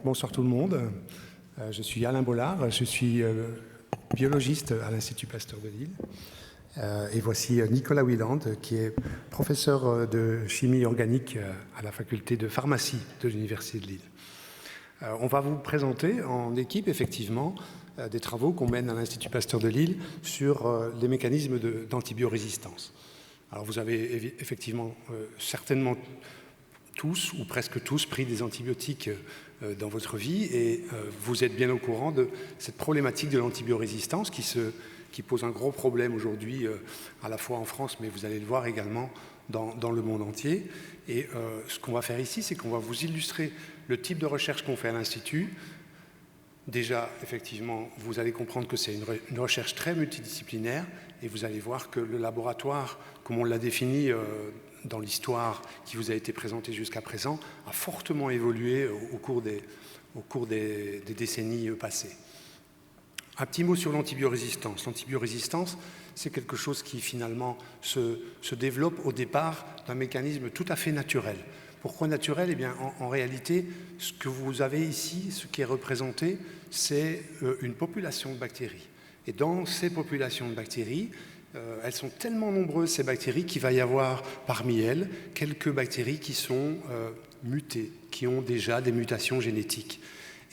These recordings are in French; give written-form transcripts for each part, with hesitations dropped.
Bonsoir tout le monde. Je suis Alain Bollard, je suis biologiste à l'Institut Pasteur de Lille. Et voici Nicolas Wieland, qui est professeur de chimie organique à la faculté de pharmacie de l'Université de Lille. On va vous présenter en équipe, effectivement, des travaux qu'on mène à l'Institut Pasteur de Lille sur les mécanismes d'antibiorésistance. Alors vous avez effectivement certainement tous, ou presque tous, pris des antibiotiques dans votre vie et vous êtes bien au courant de cette problématique de l'antibiorésistance qui pose un gros problème aujourd'hui à la fois en France, mais vous allez le voir également dans le monde entier. Et ce qu'on va faire ici, c'est qu'on va vous illustrer le type de recherche qu'on fait à l'Institut. Déjà, effectivement, vous allez comprendre que c'est une recherche très multidisciplinaire et vous allez voir que le laboratoire, comme on l'a défini dans l'histoire qui vous a été présentée jusqu'à présent, a fortement évolué au cours des décennies passées. Un petit mot sur l'antibiorésistance. L'antibiorésistance, c'est quelque chose qui finalement se développe au départ d'un mécanisme tout à fait naturel. Pourquoi naturel? Eh bien, en réalité, ce que vous avez ici, ce qui est représenté, c'est une population de bactéries. Et dans ces populations de bactéries, elles sont tellement nombreuses, ces bactéries, qu'il va y avoir parmi elles quelques bactéries qui sont mutées, qui ont déjà des mutations génétiques.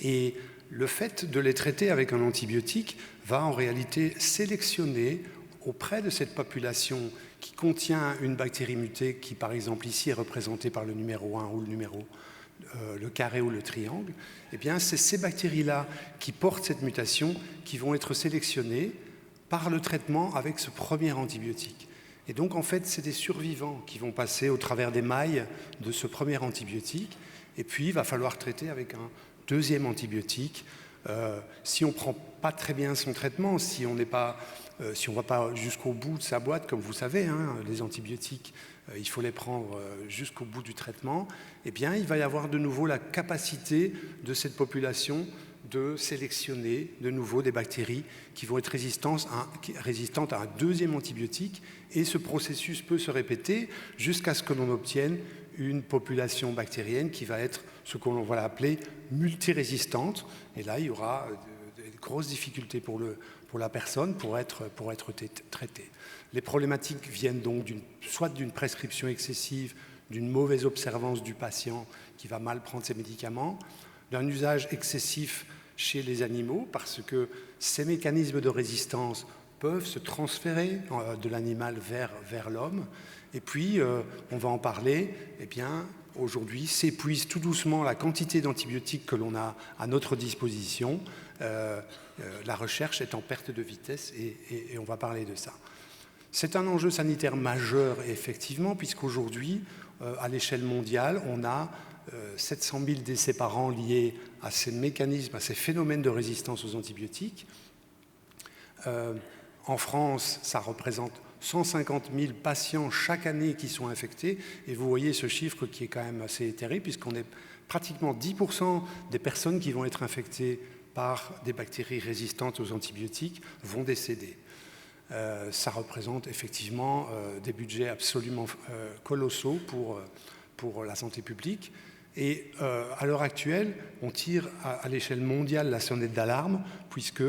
Et le fait de les traiter avec un antibiotique va en réalité sélectionner auprès de cette population qui contient une bactérie mutée qui, par exemple, ici est représentée par le numéro 1 ou le carré ou le triangle, eh bien, c'est ces bactéries-là qui portent cette mutation qui vont être sélectionnées par le traitement avec ce premier antibiotique. Et donc, en fait, c'est des survivants qui vont passer au travers des mailles de ce premier antibiotique, et puis il va falloir traiter avec un deuxième antibiotique. Si on ne prend pas très bien son traitement, si on ne va pas jusqu'au bout de sa boîte, comme vous savez, les antibiotiques, il faut les prendre jusqu'au bout du traitement, eh bien, il va y avoir de nouveau la capacité de cette population de sélectionner de nouveau des bactéries qui vont être résistantes à un deuxième antibiotique, et ce processus peut se répéter jusqu'à ce que l'on obtienne une population bactérienne qui va être ce qu'on va appeler multirésistante. Et là, il y aura de grosses difficultés pour la personne pour être traitée. Les problématiques viennent donc soit d'une prescription excessive, d'une mauvaise observance du patient qui va mal prendre ses médicaments, d'un usage excessif chez les animaux, parce que ces mécanismes de résistance peuvent se transférer de l'animal vers l'homme. Et puis, on va en parler, eh bien, aujourd'hui s'épuise tout doucement la quantité d'antibiotiques que l'on a à notre disposition. La recherche est en perte de vitesse et on va parler de ça. C'est un enjeu sanitaire majeur, effectivement, puisqu'aujourd'hui, à l'échelle mondiale, on a 700 000 décès par an liés à ces mécanismes, à ces phénomènes de résistance aux antibiotiques. En France, ça représente 150 000 patients chaque année qui sont infectés. Et vous voyez ce chiffre qui est quand même assez terrible, puisqu'on est pratiquement 10% des personnes qui vont être infectées par des bactéries résistantes aux antibiotiques vont décéder. Ça représente effectivement des budgets absolument colossaux pour la santé publique. Et à l'heure actuelle, on tire à l'échelle mondiale la sonnette d'alarme, puisque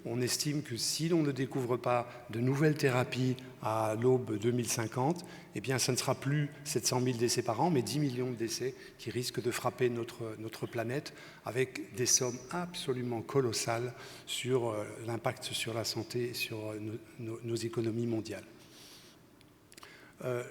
on estime que si l'on ne découvre pas de nouvelles thérapies à l'aube 2050, eh bien, ce ne sera plus 700 000 décès par an, mais 10 millions de décès qui risquent de frapper notre planète, avec des sommes absolument colossales sur l'impact sur la santé et sur nos économies mondiales.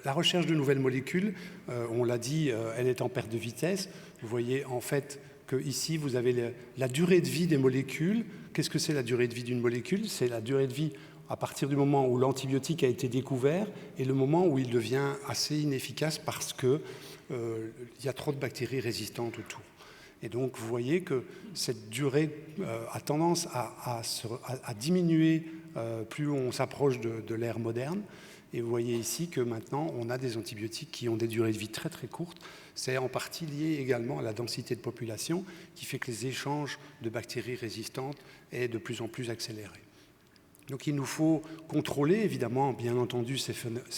La recherche de nouvelles molécules, on l'a dit, elle est en perte de vitesse. Vous voyez en fait que ici vous avez la durée de vie des molécules. Qu'est-ce que c'est la durée de vie d'une molécule? C'est la durée de vie à partir du moment où l'antibiotique a été découvert et le moment où il devient assez inefficace parce qu'il y a trop de bactéries résistantes autour. Et donc vous voyez que cette durée a tendance à diminuer plus on s'approche de l'ère moderne. Et vous voyez ici que maintenant, on a des antibiotiques qui ont des durées de vie très très courtes. C'est en partie lié également à la densité de population qui fait que les échanges de bactéries résistantes est de plus en plus accéléré. Donc il nous faut contrôler, évidemment, bien entendu, ces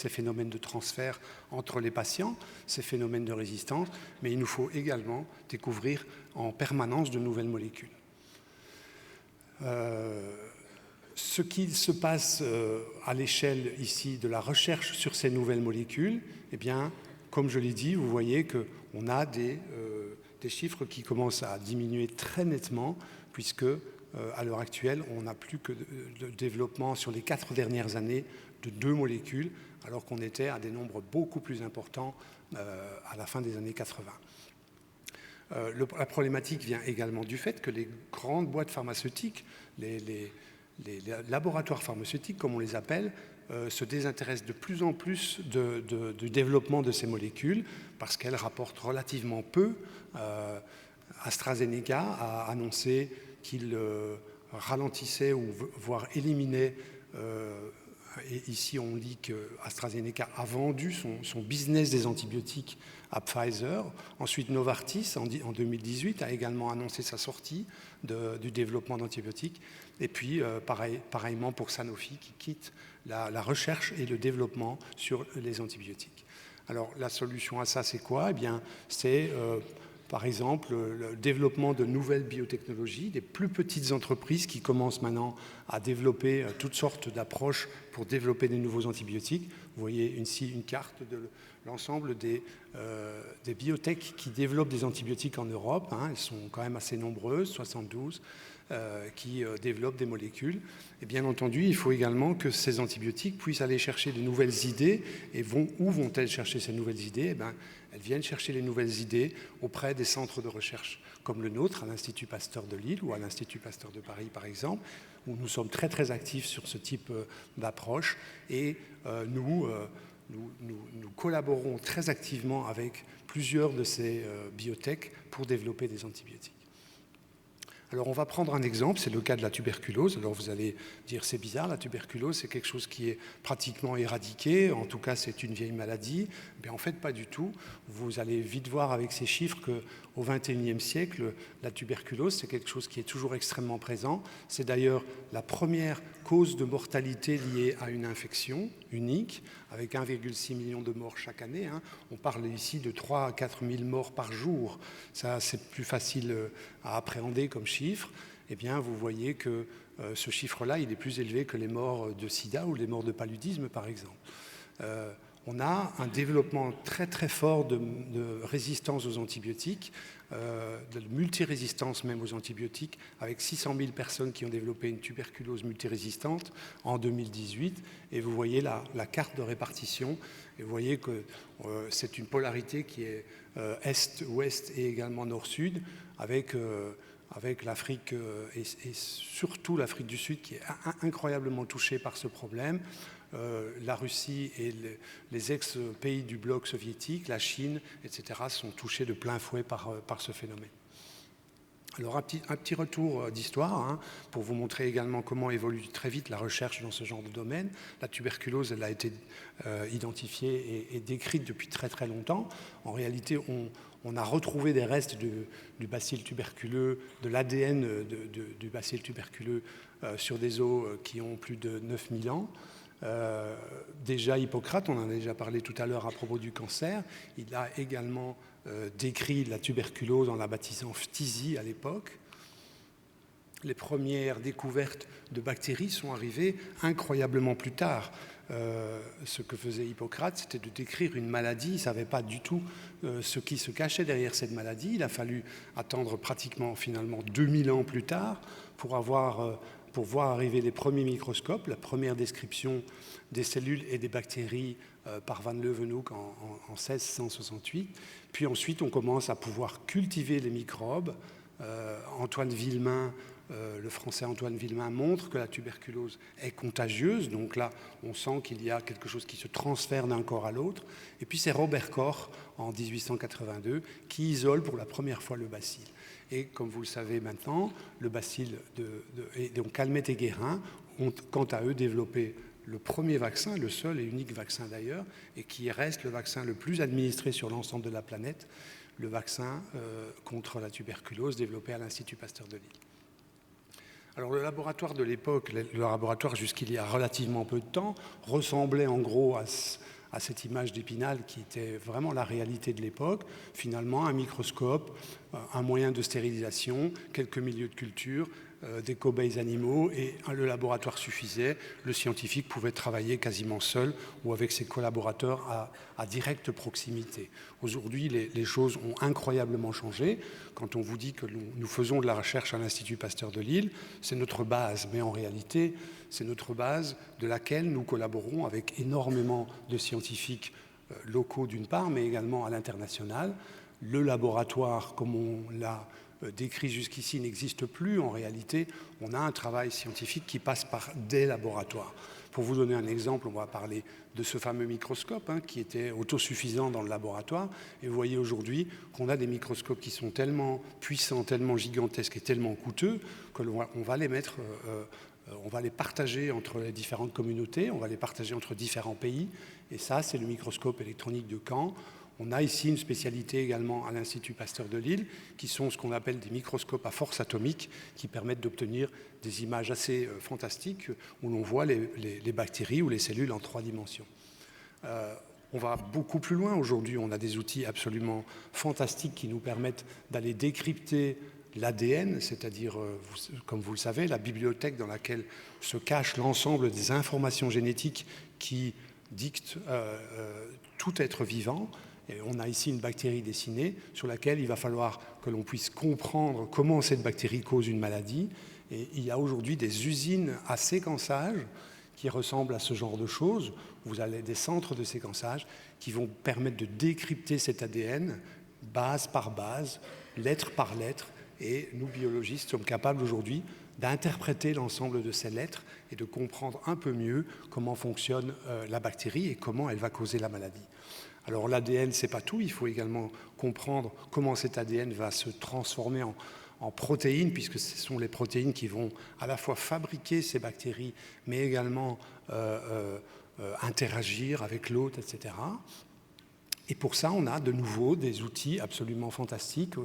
phénomènes de transfert entre les patients, ces phénomènes de résistance, mais il nous faut également découvrir en permanence de nouvelles molécules. Ce qu'il se passe à l'échelle ici de la recherche sur ces nouvelles molécules, eh bien, comme je l'ai dit, vous voyez qu'on a des chiffres qui commencent à diminuer très nettement, puisque à l'heure actuelle, on n'a plus que de développement sur les 4 dernières années de 2 molécules, alors qu'on était à des nombres beaucoup plus importants à la fin des années 80. La problématique vient également du fait que les grandes boîtes pharmaceutiques, les laboratoires pharmaceutiques, comme on les appelle, se désintéressent de plus en plus du développement de ces molécules parce qu'elles rapportent relativement peu. AstraZeneca a annoncé qu'il ralentissait ou voire éliminait, et ici on dit qu'AstraZeneca a vendu son business des antibiotiques à Pfizer. Ensuite, Novartis, en 2018, a également annoncé sa sortie du développement d'antibiotiques. Et puis, pareillement pour Sanofi, qui quitte la recherche et le développement sur les antibiotiques. Alors, la solution à ça, c'est quoi? Eh bien, c'est... par exemple, le développement de nouvelles biotechnologies, des plus petites entreprises qui commencent maintenant à développer toutes sortes d'approches pour développer des nouveaux antibiotiques. Vous voyez ici une carte de l'ensemble des biotech qui développent des antibiotiques en Europe. Elles sont quand même assez nombreuses, 72, qui développent des molécules. Et bien entendu, il faut également que ces antibiotiques puissent aller chercher de nouvelles idées. Et où vont-elles chercher ces nouvelles idées? Eh bien, elles viennent chercher les nouvelles idées auprès des centres de recherche comme le nôtre, à l'Institut Pasteur de Lille ou à l'Institut Pasteur de Paris, par exemple, où nous sommes très, très actifs sur ce type d'approche. Et nous collaborons très activement avec plusieurs de ces biotech pour développer des antibiotiques. Alors on va prendre un exemple, c'est le cas de la tuberculose. Alors vous allez dire c'est bizarre, la tuberculose c'est quelque chose qui est pratiquement éradiqué, en tout cas c'est une vieille maladie. Mais en fait pas du tout. Vous allez vite voir avec ces chiffres qu'au XXIe siècle, la tuberculose c'est quelque chose qui est toujours extrêmement présent. C'est d'ailleurs la première cause de mortalité liée à une infection unique, avec 1,6 million de morts chaque année. On parle ici de 3 à 4 000 morts par jour. Ça, c'est plus facile à appréhender comme chiffre. Eh bien, vous voyez que ce chiffre-là, il est plus élevé que les morts de sida ou les morts de paludisme, par exemple. On a un développement très très fort de résistance aux antibiotiques, de multirésistance même aux antibiotiques, avec 600 000 personnes qui ont développé une tuberculose multirésistante en 2018. Et vous voyez la carte de répartition, et vous voyez que c'est une polarité qui est est-ouest et également nord-sud, avec l'Afrique et surtout l'Afrique du Sud qui est incroyablement touchée par ce problème. La Russie et les ex-pays du bloc soviétique, la Chine, etc., sont touchés de plein fouet par ce phénomène. Alors un petit retour d'histoire pour vous montrer également comment évolue très vite la recherche dans ce genre de domaine. La tuberculose, elle a été identifiée et décrite depuis très très longtemps. En réalité, on a retrouvé des restes du bacille tuberculeux, de l'ADN du bacille tuberculeux sur des os qui ont plus de 9000 ans. Déjà Hippocrate, on en a déjà parlé tout à l'heure à propos du cancer, il a également décrit la tuberculose en la baptisant phtisie à l'époque. Les premières découvertes de bactéries sont arrivées incroyablement plus tard. Ce que faisait Hippocrate, c'était de décrire une maladie. Il ne savait pas du tout ce qui se cachait derrière cette maladie. Il a fallu attendre pratiquement finalement 2000 ans plus tard pour voir arriver les premiers microscopes, la première description des cellules et des bactéries par Van Leeuwenhoek en 1668. Puis ensuite, on commence à pouvoir cultiver les microbes. Antoine Villemain, le français Antoine Villemain, montre que la tuberculose est contagieuse. Donc là, on sent qu'il y a quelque chose qui se transfère d'un corps à l'autre. Et puis c'est Robert Koch, en 1882, qui isole pour la première fois le bacille. Et comme vous le savez maintenant, le bacille et donc Calmette et Guérin ont quant à eux développé le premier vaccin, le seul et unique vaccin d'ailleurs, et qui reste le vaccin le plus administré sur l'ensemble de la planète, le vaccin contre la tuberculose développé à l'Institut Pasteur de Lille. Alors le laboratoire de l'époque, le laboratoire jusqu'il y a relativement peu de temps, ressemblait en gros à cette image d'Épinal qui était vraiment la réalité de l'époque. Finalement, un microscope, un moyen de stérilisation, quelques milieux de culture, des cobayes animaux, et le laboratoire suffisait. Le scientifique pouvait travailler quasiment seul ou avec ses collaborateurs à directe proximité. Aujourd'hui, les choses ont incroyablement changé. Quand on vous dit que nous faisons de la recherche à l'Institut Pasteur de Lille, c'est notre base, mais en réalité, c'est notre base de laquelle nous collaborons avec énormément de scientifiques locaux d'une part, mais également à l'international. Le laboratoire, comme on l'a décrit jusqu'ici, n'existe plus. En réalité, on a un travail scientifique qui passe par des laboratoires. Pour vous donner un exemple, on va parler de ce fameux microscope qui était autosuffisant dans le laboratoire. Et vous voyez aujourd'hui qu'on a des microscopes qui sont tellement puissants, tellement gigantesques et tellement coûteux qu'on va les mettre... on va les partager entre les différentes communautés, on va les partager entre différents pays. Et ça, c'est le microscope électronique de Caen. On a ici une spécialité également à l'Institut Pasteur de Lille, qui sont ce qu'on appelle des microscopes à force atomique, qui permettent d'obtenir des images assez fantastiques, où l'on voit les bactéries ou les cellules en 3 dimensions. On va beaucoup plus loin aujourd'hui. On a des outils absolument fantastiques qui nous permettent d'aller décrypter l'ADN, c'est-à-dire, comme vous le savez, la bibliothèque dans laquelle se cache l'ensemble des informations génétiques qui dictent tout être vivant. Et on a ici une bactérie dessinée sur laquelle il va falloir que l'on puisse comprendre comment cette bactérie cause une maladie. Et il y a aujourd'hui des usines à séquençage qui ressemblent à ce genre de choses. Vous avez des centres de séquençage qui vont permettre de décrypter cet ADN base par base, lettre par lettre. Et nous, biologistes, sommes capables aujourd'hui d'interpréter l'ensemble de ces lettres et de comprendre un peu mieux comment fonctionne la bactérie et comment elle va causer la maladie. Alors l'ADN, ce n'est pas tout, il faut également comprendre comment cet ADN va se transformer en protéines, puisque ce sont les protéines qui vont à la fois fabriquer ces bactéries, mais également interagir avec l'hôte, etc. Et pour ça, on a de nouveau des outils absolument fantastiques.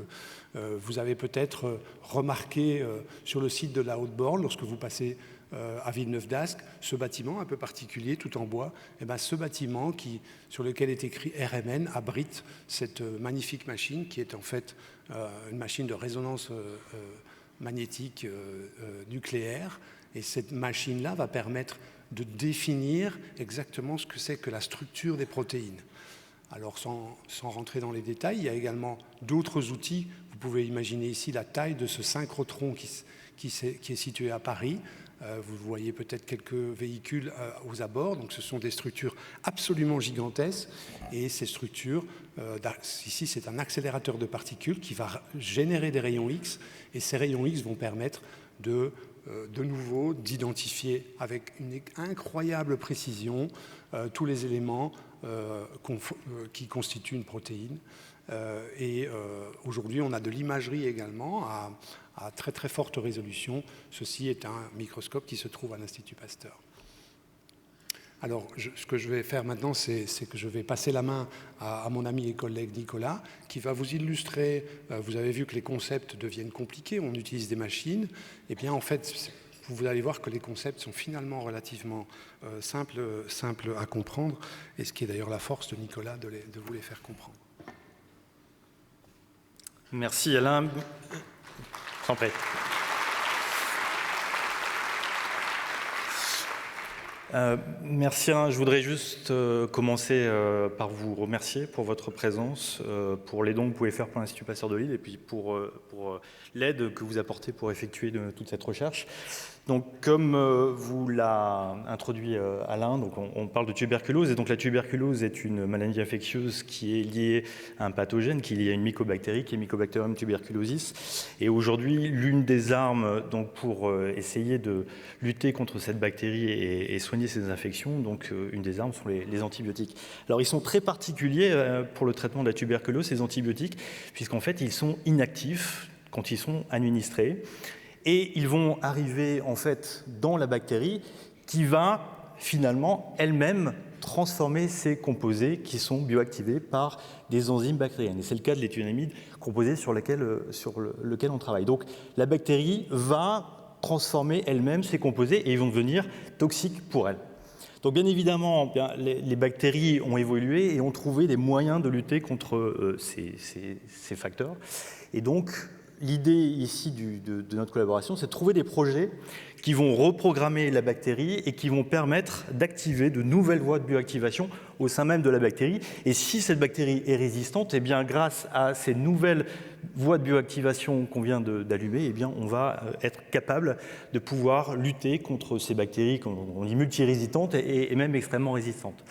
Vous avez peut-être remarqué sur le site de la Haute-Borne, lorsque vous passez à Villeneuve-d'Ascq, ce bâtiment un peu particulier, tout en bois, et bien ce bâtiment sur lequel est écrit RMN abrite cette magnifique machine qui est en fait une machine de résonance magnétique nucléaire. Et cette machine-là va permettre de définir exactement ce que c'est que la structure des protéines. Alors sans rentrer dans les détails, il y a également d'autres outils. Vous pouvez imaginer ici la taille de ce synchrotron qui est situé à Paris. Vous voyez peut-être quelques véhicules aux abords. Donc ce sont des structures absolument gigantesques. Et ces structures, ici c'est un accélérateur de particules qui va générer des rayons X. Et ces rayons X vont permettre de nouveau d'identifier avec une incroyable précision tous les éléments qui constituent une protéine. Aujourd'hui, on a de l'imagerie également à très très forte résolution. Ceci est un microscope qui se trouve à l'Institut Pasteur. Alors, ce que je vais faire maintenant, c'est que je vais passer la main à mon ami et collègue Nicolas, qui va vous illustrer. Vous avez vu que les concepts deviennent compliqués, on utilise des machines. Eh bien, en fait, vous allez voir que les concepts sont finalement relativement simples à comprendre, et ce qui est d'ailleurs la force de Nicolas de vous les faire comprendre. Merci Alain. Sans prêt. Merci Alain. Je voudrais juste commencer par vous remercier pour votre présence, pour les dons que vous pouvez faire pour l'Institut Pasteur de Lille et puis pour l'aide que vous apportez pour effectuer toute cette recherche. Donc, comme vous l'a introduit Alain, donc on parle de tuberculose. Et donc, la tuberculose est une maladie infectieuse qui est liée à un pathogène, qui est lié à une mycobactérie, qui est Mycobacterium tuberculosis. Et aujourd'hui, l'une des armes donc, pour essayer de lutter contre cette bactérie et soigner ces infections, donc une des armes sont les antibiotiques. Alors, ils sont très particuliers pour le traitement de la tuberculose, ces antibiotiques, puisqu'en fait, ils sont inactifs quand ils sont administrés. Et ils vont arriver en fait dans la bactérie qui va finalement elle-même transformer ces composés qui sont bioactivés par des enzymes bactériennes. Et c'est le cas de l'éthionamide composé sur lequel on travaille. Donc la bactérie va transformer elles-mêmes ces composés et ils vont devenir toxiques pour elles. Donc bien évidemment, les bactéries ont évolué et ont trouvé des moyens de lutter contre ces facteurs. Et donc, l'idée ici de notre collaboration, c'est de trouver des projets qui vont reprogrammer la bactérie et qui vont permettre d'activer de nouvelles voies de bioactivation au sein même de la bactérie. Et si cette bactérie est résistante, eh bien, grâce à ces nouvelles voies de bioactivation qu'on vient d'allumer, eh bien, on va être capable de pouvoir lutter contre ces bactéries qu'on dit multirésistantes et même extrêmement résistantes.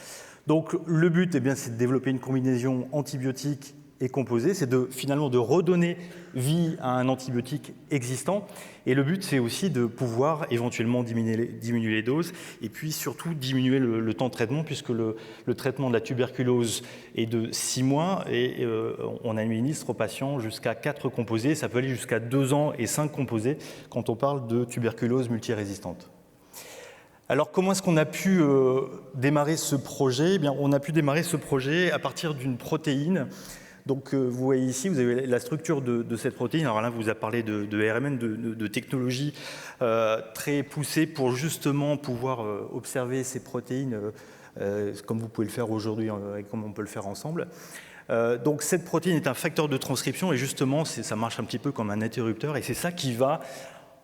Donc le but, eh bien, c'est de développer une combinaison antibiotique et composé, c'est finalement de redonner vie à un antibiotique existant. Et le but, c'est aussi de pouvoir éventuellement diminuer les doses et puis surtout diminuer le temps de traitement, puisque le traitement de la tuberculose est de 6 mois et on administre aux patients jusqu'à 4 composés. Ça peut aller jusqu'à 2 ans et 5 composés quand on parle de tuberculose multirésistante. Alors, comment est-ce qu'on a pu démarrer ce projet ? Eh bien, on a pu démarrer ce projet à partir d'une protéine. Donc, vous voyez ici, vous avez la structure de cette protéine. Alors là, vous a parlé de RMN, de technologie très poussée pour justement pouvoir observer ces protéines comme vous pouvez le faire aujourd'hui et comme on peut le faire ensemble. Donc, cette protéine est un facteur de transcription et justement, ça marche un petit peu comme un interrupteur et c'est ça qui va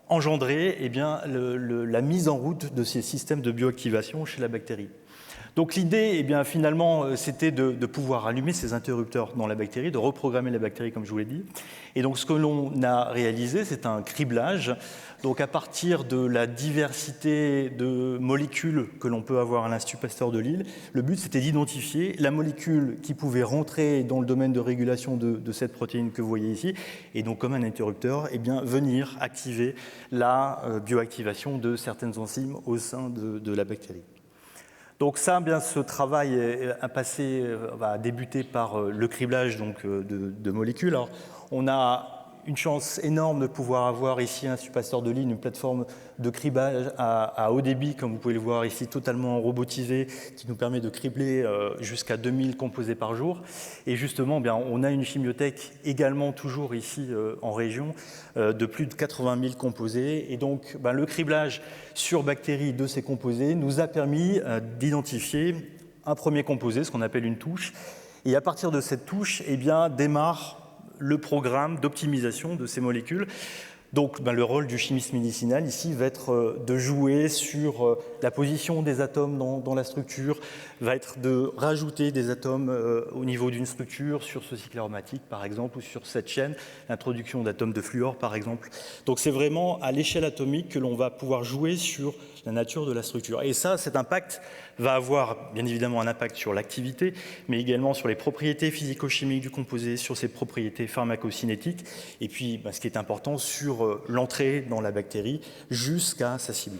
engendrer eh bien, la mise en route de ces systèmes de bioactivation chez la bactérie. Donc l'idée, eh bien, finalement, c'était de pouvoir allumer ces interrupteurs dans la bactérie, de reprogrammer la bactérie, comme je vous l'ai dit. Et donc ce que l'on a réalisé, c'est un criblage. Donc à partir de la diversité de molécules que l'on peut avoir à l'Institut Pasteur de Lille, le but, c'était d'identifier la molécule qui pouvait rentrer dans le domaine de régulation de cette protéine que vous voyez ici, et donc comme un interrupteur, eh bien, venir activer la bioactivation de certaines enzymes au sein de la bactérie. Donc ça, bien, ce travail va débuter par le criblage donc, de molécules. Alors, on a une chance énorme de pouvoir avoir ici à l'Institut Pasteur de Lille une plateforme de criblage à haut débit, comme vous pouvez le voir ici, totalement robotisée, qui nous permet de cribler jusqu'à 2000 composés par jour. Et justement, bien, on a une chimiothèque également toujours ici en région de plus de 80 000 composés. Et donc, ben, le criblage sur bactéries de ces composés nous a permis d'identifier un premier composé, ce qu'on appelle une touche. Et à partir de cette touche, eh bien, démarre le programme d'optimisation de ces molécules. Donc, ben, le rôle du chimiste médicinal ici va être de jouer sur la position des atomes dans la structure, va être de rajouter des atomes au niveau d'une structure sur ce cycle aromatique par exemple ou sur cette chaîne, l'introduction d'atomes de fluor par exemple. Donc c'est vraiment à l'échelle atomique que l'on va pouvoir jouer sur la nature de la structure. Et ça, cet impact va avoir bien évidemment un impact sur l'activité, mais également sur les propriétés physico-chimiques du composé, sur ses propriétés pharmacocinétiques, et puis ben, ce qui est important, sur l'entrée dans la bactérie jusqu'à sa cible.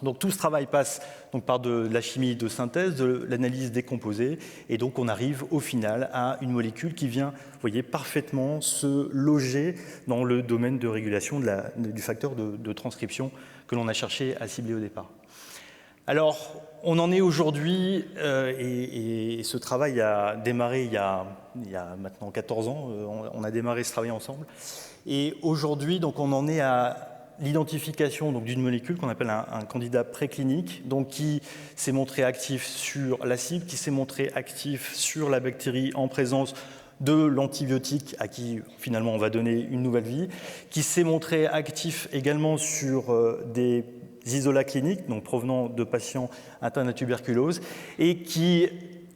Donc tout ce travail passe donc, par de la chimie de synthèse, de l'analyse des composés, et donc on arrive au final à une molécule qui vient, vous voyez, parfaitement se loger dans le domaine de régulation du facteur de transcription que l'on a cherché à cibler au départ. Alors, on en est aujourd'hui, et ce travail a démarré il y a maintenant 14 ans, on a démarré ce travail ensemble, et aujourd'hui, donc, on en est à l'identification d'une molécule qu'on appelle un candidat préclinique, donc qui s'est montré actif sur la cible, qui s'est montré actif sur la bactérie en présence de l'antibiotique à qui finalement on va donner une nouvelle vie, qui s'est montré actif également sur des isolats cliniques, donc provenant de patients atteints de tuberculose, et qui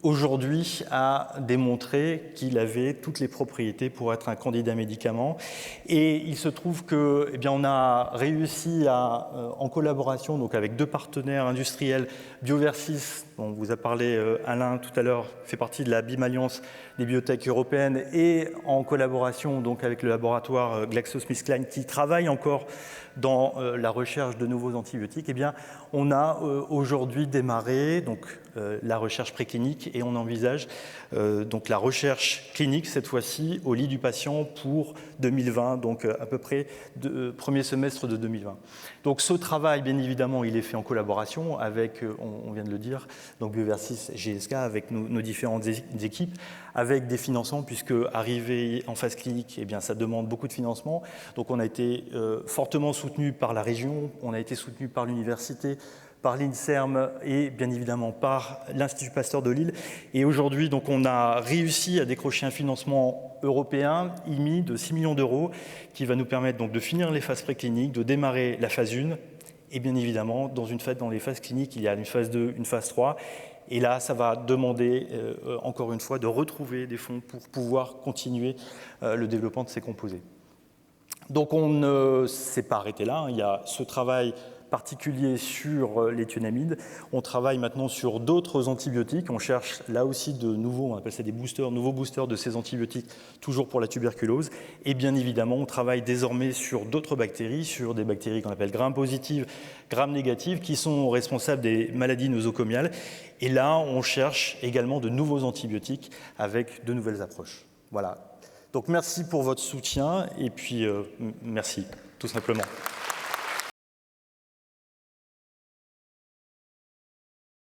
aujourd'hui a démontré qu'il avait toutes les propriétés pour être un candidat médicament. Et il se trouve que, eh bien, on a réussi à, en collaboration donc avec 2 partenaires industriels, Bioversis, dont vous a parlé Alain tout à l'heure, fait partie de la BIM-Alliance des biotech européennes, et en collaboration donc avec le laboratoire GlaxoSmithKline qui travaille encore dans la recherche de nouveaux antibiotiques, eh bien, on a aujourd'hui démarré donc, la recherche préclinique et on envisage donc la recherche clinique cette fois-ci au lit du patient pour 2020, donc à peu près premier semestre de 2020. Donc ce travail, bien évidemment, il est fait en collaboration avec, on vient de le dire, donc Bioversis GSK, avec nos différentes équipes, avec des financements, puisque arriver en phase clinique, eh bien, ça demande beaucoup de financement. Donc on a été fortement soutenu par la région, on a été soutenu par l'université, par l'INSERM et bien évidemment par l'Institut Pasteur de Lille. Et aujourd'hui, donc, on a réussi à décrocher un financement européen, IMI, de 6 millions d'euros, qui va nous permettre donc de finir les phases précliniques, de démarrer la phase 1. Et bien évidemment, dans les phases cliniques, il y a une phase 2, une phase 3. Et là, ça va demander, encore une fois, de retrouver des fonds pour pouvoir continuer le développement de ces composés. Donc on ne s'est pas arrêté là, hein. Il y a ce travail particulier sur les thionamides. On travaille maintenant sur d'autres antibiotiques. On cherche là aussi de nouveaux, on appelle ça des boosters, nouveaux boosters de ces antibiotiques, toujours pour la tuberculose. Et bien évidemment, on travaille désormais sur d'autres bactéries, sur des bactéries qu'on appelle gram positives, gram négatives, qui sont responsables des maladies nosocomiales. Et là, on cherche également de nouveaux antibiotiques avec de nouvelles approches. Voilà. Donc merci pour votre soutien et puis merci, tout simplement.